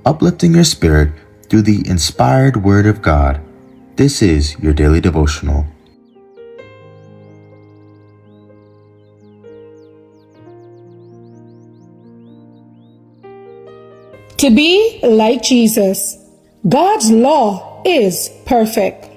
uplifting your spirit through the inspired Word of God. This is your daily devotional. To be like Jesus. God's law is perfect.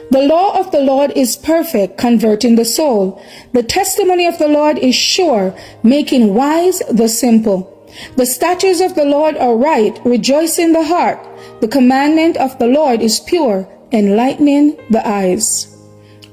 The law of the Lord is perfect, converting the soul. The testimony of the Lord is sure, making wise the simple. The statutes of the Lord are right, rejoicing the heart. The commandment of the Lord is pure, enlightening the eyes.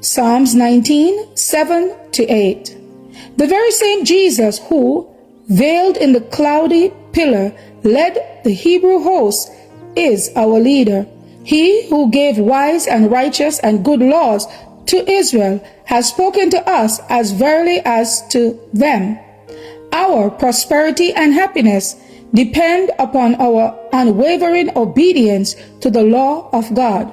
Psalms 19, 7-8. The very same Jesus who, veiled in the cloudy pillar, led the Hebrew host is our leader. He who gave wise and righteous and good laws to Israel has spoken to us as verily as to them. Our prosperity and happiness depend upon our unwavering obedience to the law of God.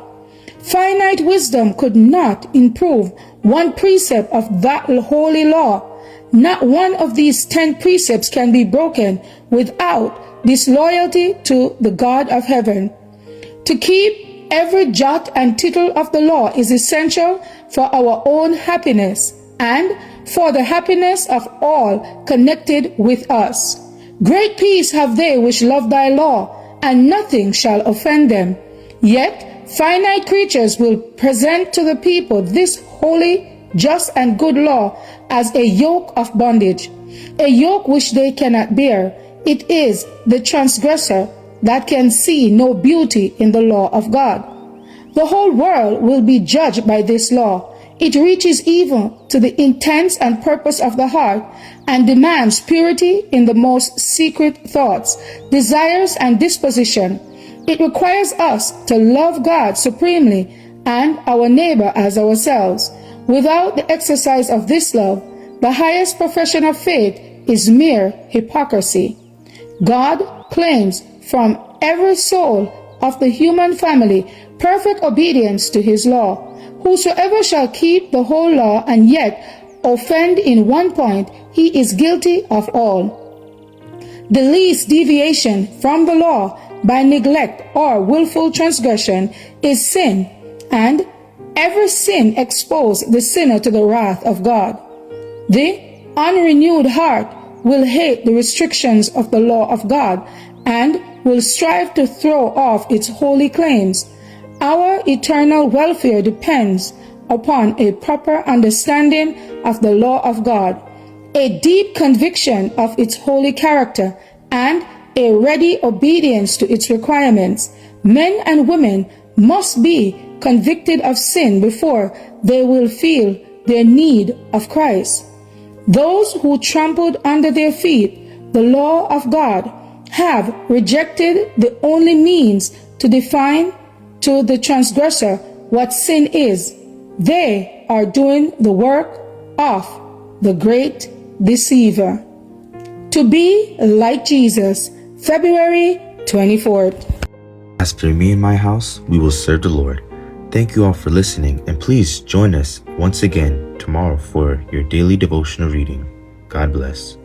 Finite wisdom could not improve one precept of that holy law. Not one of these 10 precepts can be broken without disloyalty to the God of heaven. To keep every jot and tittle of the law is essential for our own happiness and for the happiness of all connected with us. Great peace have they which love thy law, and nothing shall offend them. Yet finite creatures will present to the people this holy, just and good law as a yoke of bondage, a yoke which they cannot bear. It is the transgressor that can see no beauty in the law of God. The whole world will be judged by this law. It reaches even to the intents and purpose of the heart and demands purity in the most secret thoughts, desires, and disposition. It requires us to love God supremely and our neighbor as ourselves. Without the exercise of this love, the highest profession of faith is mere hypocrisy. God claims from every soul of the human family perfect obedience to his law. Whosoever shall keep the whole law and yet offend in one point, he is guilty of all. The least deviation from the law by neglect or willful transgression is sin, and every sin exposes the sinner to the wrath of God. The unrenewed heart will hate the restrictions of the law of God and will strive to throw off its holy claims. Our eternal welfare depends upon a proper understanding of the law of God, a deep conviction of its holy character, and a ready obedience to its requirements. Men and women must be convicted of sin before they will feel their need of Christ. Those who trampled under their feet the law of God have rejected the only means to define to the transgressor what sin is. They are doing the work of the great deceiver. To be like Jesus, February 24th. As for me and my house, we will serve the Lord. Thank you all for listening, and please join us once again tomorrow for your daily devotional reading. God bless.